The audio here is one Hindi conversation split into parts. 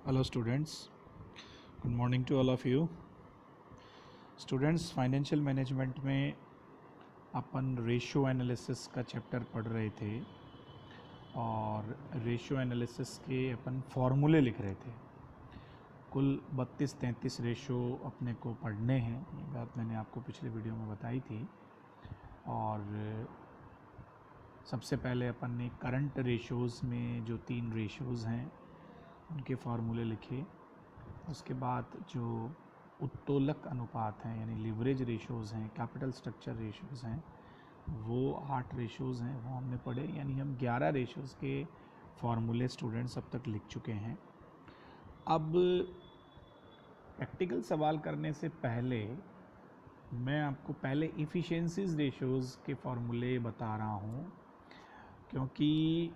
Hello students, good morning to all of you. Students financial management में अपन रेशियो एनालिसिस का चैप्टर पढ़ रहे थे और रेशियो एनालिसिस के अपन फार्मूले लिख रहे थे। कुल 32-33 रेशियो अपने को पढ़ने हैं, ये बात मैंने आपको पिछले वीडियो में बताई थी। और सबसे पहले अपन ने करंट रेशियोज़ में जो 3 रेशियोज़ हैं उनके फार्मूले लिखे। उसके बाद जो उत्तोलक अनुपात हैं यानी लिवरेज रेशियोज़ हैं, कैपिटल स्ट्रक्चर रेशियोज़ हैं, वो 8 रेशियोज़ हैं, वो हमने पढ़े। यानी हम 11 रेशियोज़ के फार्मूले स्टूडेंट्स अब तक लिख चुके हैं। अब प्रैक्टिकल सवाल करने से पहले मैं आपको पहले इफ़िशिएंसीज़ रेशियोज़ के फार्मूले बता रहा हूँ, क्योंकि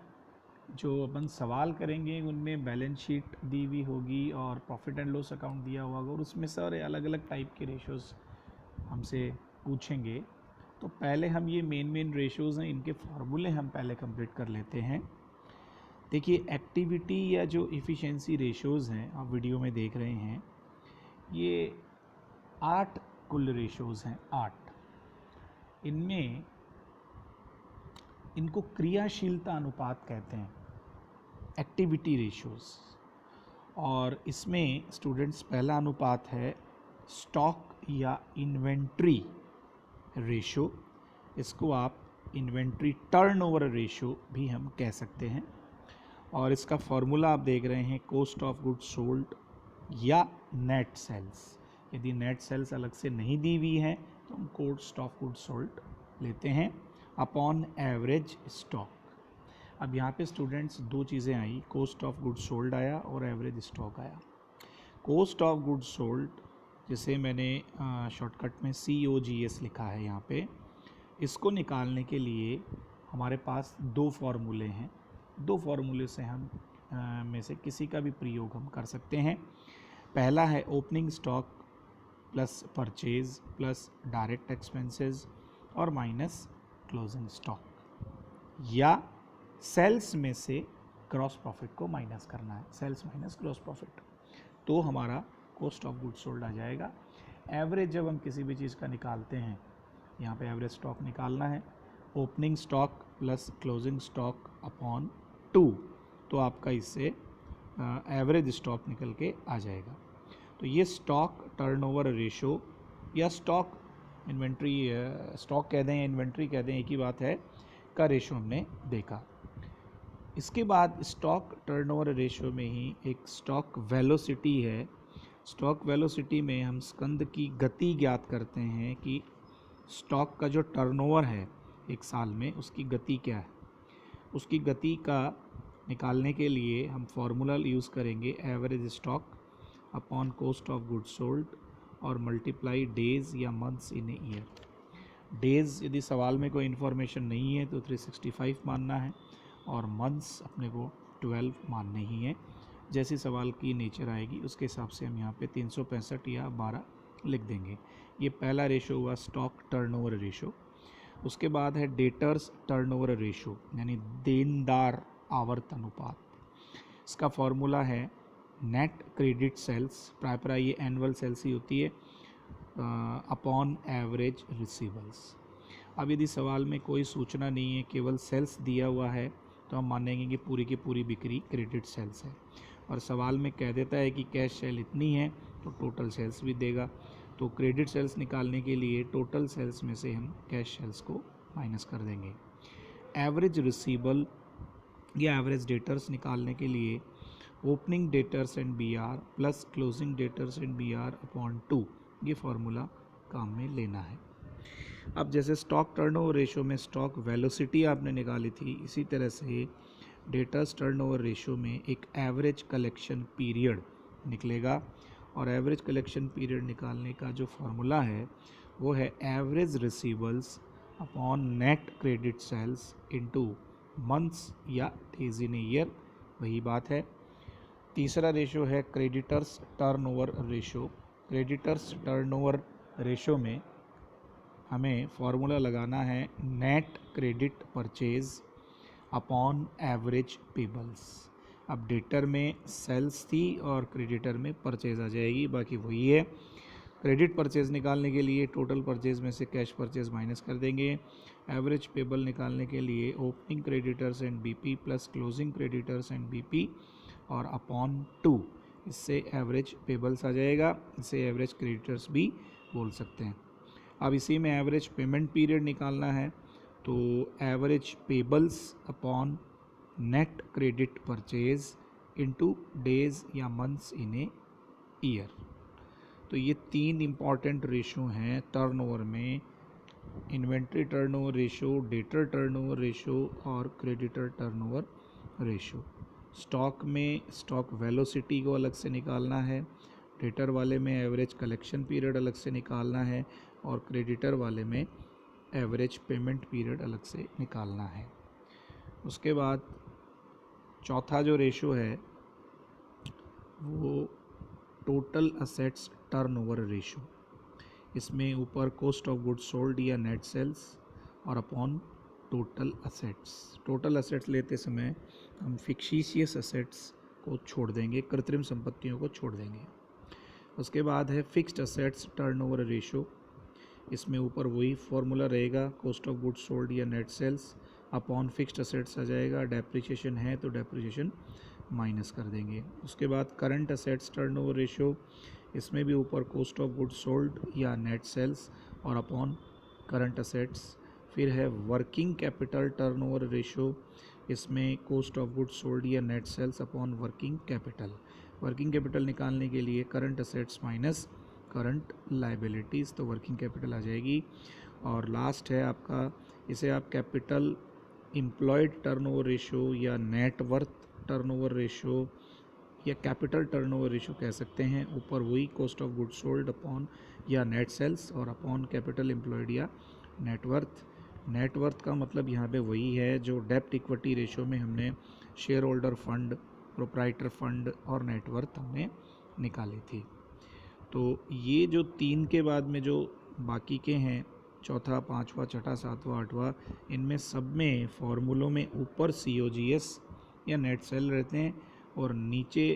जो अपन सवाल करेंगे उनमें बैलेंस शीट दी हुई होगी और प्रॉफिट एंड लॉस अकाउंट दिया हुआ होगा और उसमें सारे अलग अलग टाइप के रेशियोज़ हमसे पूछेंगे। तो पहले हम ये मेन रेशियोज़ हैं, इनके फार्मूले हम पहले कंप्लीट कर लेते हैं। देखिए, एक्टिविटी या जो इफ़िशेंसी रेशियोज़ हैं आप वीडियो में देख रहे हैं, ये 8 कुल रेशियोज़ हैं, 8। इनमें इनको क्रियाशीलता अनुपात कहते हैं, एक्टिविटी रेशियोज़। और इसमें स्टूडेंट्स पहला अनुपात है स्टॉक या इन्वेंट्री रेशो। इसको आप इन्वेंट्री टर्नओवर रेशो भी हम कह सकते हैं। और इसका फॉर्मूला आप देख रहे हैं, कॉस्ट ऑफ गुड्स सोल्ड या नेट सेल्स। यदि नेट सेल्स अलग से नहीं दी हुई है तो हम कॉस्ट ऑफ गुड्स सोल्ड लेते हैं अपॉन एवरेज स्टॉक। अब यहाँ पे स्टूडेंट्स दो चीज़ें आई, कॉस्ट ऑफ गुड्स सोल्ड आया और एवरेज स्टॉक आया। कॉस्ट ऑफ गुड्स सोल्ड, जिसे मैंने शॉर्टकट में COGS लिखा है यहाँ पे, इसको निकालने के लिए हमारे पास दो फार्मूले हैं। दो फार्मूले से हम में से किसी का भी प्रयोग हम कर सकते हैं। पहला है opening stock plus purchase plus direct expenses और माइनस क्लोजिंग स्टॉक, या सेल्स में से ग्रॉस प्रॉफिट को माइनस करना है, सेल्स माइनस ग्रॉस प्रॉफिट, तो हमारा कॉस्ट ऑफ गुड्स सोल्ड आ जाएगा। एवरेज जब हम किसी भी चीज़ का निकालते हैं, यहाँ पे एवरेज स्टॉक निकालना है, opening stock plus closing stock upon 2, तो आपका इससे एवरेज स्टॉक निकल के आ जाएगा। तो ये स्टॉक टर्नओवर रेशो या स्टॉक इन्वेंट्री, स्टॉक कह दें या इन्वेंट्री कह दें, एक ही बात है, का रेशो हमने देखा। इसके बाद स्टॉक टर्नओवर रेशो में ही एक स्टॉक वेलोसिटी है। स्टॉक वेलोसिटी में हम स्कंद की गति ज्ञात करते हैं कि स्टॉक का जो टर्नओवर है एक साल में, उसकी गति क्या है। उसकी गति का निकालने के लिए हम फार्मूला यूज़ करेंगे average stock upon cost of goods sold और मल्टीप्लाई डेज़ या months in a year. Days यदि सवाल में कोई इन्फॉर्मेशन नहीं है तो 365 मानना है और मंथ्स अपने को 12 मानने ही है। जैसे सवाल की नेचर आएगी उसके हिसाब से हम यहाँ पे 365 या 12 लिख देंगे। ये पहला रेशो हुआ स्टॉक टर्नओवर रेशो। उसके बाद है डेटर्स टर्नओवर रेशो यानी देनदार आवर्त अनुपात। इसका फॉर्मूला है नेट क्रेडिट सेल्स, प्राय ये एनुअल सेल्स ही होती है, अपॉन एवरेज रिसीवल्स। अब यदि सवाल में कोई सूचना नहीं है, केवल सेल्स दिया हुआ है, तो हम मानेंगे कि पूरी की पूरी बिक्री क्रेडिट सेल्स है। और सवाल में कह देता है कि कैश सेल इतनी है तो टोटल सेल्स भी देगा। तो क्रेडिट सेल्स निकालने के लिए टोटल सेल्स में से हम कैश सेल्स को माइनस कर देंगे। एवरेज रिसीवल या एवरेज डेटर्स निकालने के लिए opening debtors and BR plus closing debtors and BR upon 2, ये फार्मूला काम में लेना है। अब जैसे स्टॉक टर्नओवर रेशो में स्टॉक वेलोसिटी आपने निकाली थी, इसी तरह से डेटर्स टर्नओवर रेशो में एक एवरेज कलेक्शन पीरियड निकलेगा। और एवरेज कलेक्शन पीरियड निकालने का जो फार्मूला है वो है average receivables upon net credit sales into months या डेज इन ए ईयर, वही बात है। तीसरा रेशो है creditors turnover ratio. Creditors turnover ratio में हमें फार्मूला लगाना है net credit purchase upon average payables. अब डेटर में सेल्स थी और क्रेडिटर में परचेज आ जाएगी, बाकी वही है। क्रेडिट परचेज निकालने के लिए टोटल परचेज में से कैश परचेज माइनस कर देंगे। एवरेज पेबल निकालने के लिए opening creditors and BP plus closing creditors and BP और अपॉन 2, इससे एवरेज पेबल्स आ जाएगा। इसे एवरेज क्रेडिटर्स भी बोल सकते हैं। अब इसी में एवरेज पेमेंट पीरियड निकालना है, तो average payables upon net credit purchase into days या मंथ्स इन ए ईयर। तो ये 3 इम्पॉर्टेंट रेशो हैं टर्नओवर में: inventory turnover ratio, debtor turnover ratio और क्रेडिटर टर्नओवर रेशो। स्टॉक में स्टॉक वेलोसिटी को अलग से निकालना है, डेटर वाले में एवरेज कलेक्शन पीरियड अलग से निकालना है और क्रेडिटर वाले में एवरेज पेमेंट पीरियड अलग से निकालना है। उसके बाद चौथा जो रेशो है वो टोटल असेट्स टर्नओवर रेशो। इसमें ऊपर कॉस्ट ऑफ गुड्स सोल्ड या नेट सेल्स और upon total assets. Total assets लेते समय हम फिक्शिशियस असेट्स को छोड़ देंगे, कृत्रिम संपत्तियों को छोड़ देंगे। उसके बाद है फिक्स्ड असेट्स टर्नओवर रेशो। इसमें ऊपर वही फॉर्मूला रहेगा, कॉस्ट ऑफ गुड्स सोल्ड या net sales upon fixed assets आ जाएगा। डेप्रिसिएशन है तो डेप्रिसिएशन माइनस कर देंगे। उसके बाद करंट असेट्स टर्नओवर रेशो। इसमें भी ऊपर कॉस्ट ऑफ गुड्स सोल्ड या नेट सेल्स और अपॉन करंट असेट्स। फिर है वर्किंग कैपिटल टर्नओवर रेशो। इसमें कॉस्ट ऑफ गुड्स सोल्ड या net sales upon working capital. Working capital निकालने के लिए current assets minus current liabilities, तो वर्किंग कैपिटल आ जाएगी। और लास्ट है आपका, इसे आप कैपिटल एम्प्लॉयड टर्नओवर रेशो या नेटवर्थ टर्नओवर रेशो या कैपिटल टर्नओवर रेशो कह सकते हैं। ऊपर वही cost of goods sold upon या नेट सेल्स और अपॉन कैपिटल एम्प्लॉयड या नेटवर्थ। नेटवर्थ का मतलब यहाँ पे वही है जो डेप्ट इक्विटी रेशो में हमने share holder fund, proprietor fund और नेटवर्थ हमने निकाली थी। तो ये जो 3 के बाद में जो बाकी के हैं, चौथा, पाँचवा, छठा, सातवां, आठवां, इनमें सब में फॉर्मूलों में ऊपर COGS या नेट सेल रहते हैं और नीचे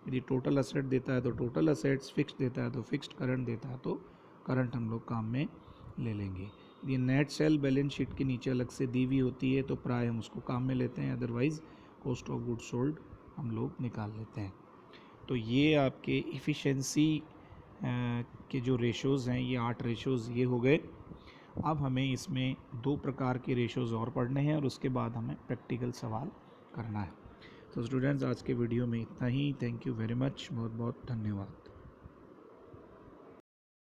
यदि टोटल असेट देता है तो टोटल असेट्स, फिक्स्ड देता है तो फिक्स्ड, करंट देता है तो करंट हम लोग काम में ले लेंगे। ये नेट सेल बैलेंस शीट के नीचे अलग से दी हुई होती है तो प्राय हम उसको काम में लेते हैं, otherwise cost of goods sold हम लोग निकाल लेते हैं। तो ये आपके इफ़िशेंसी के जो रेशोज़ हैं, ये 8 रेशोज़ ये हो गए। अब हमें इसमें 2 प्रकार के रेशोज़ और पढ़ने हैं और उसके बाद हमें प्रैक्टिकल सवाल करना है। तो स्टूडेंट्स, आज के वीडियो में इतना ही। थैंक यू वेरी मच, बहुत बहुत धन्यवाद।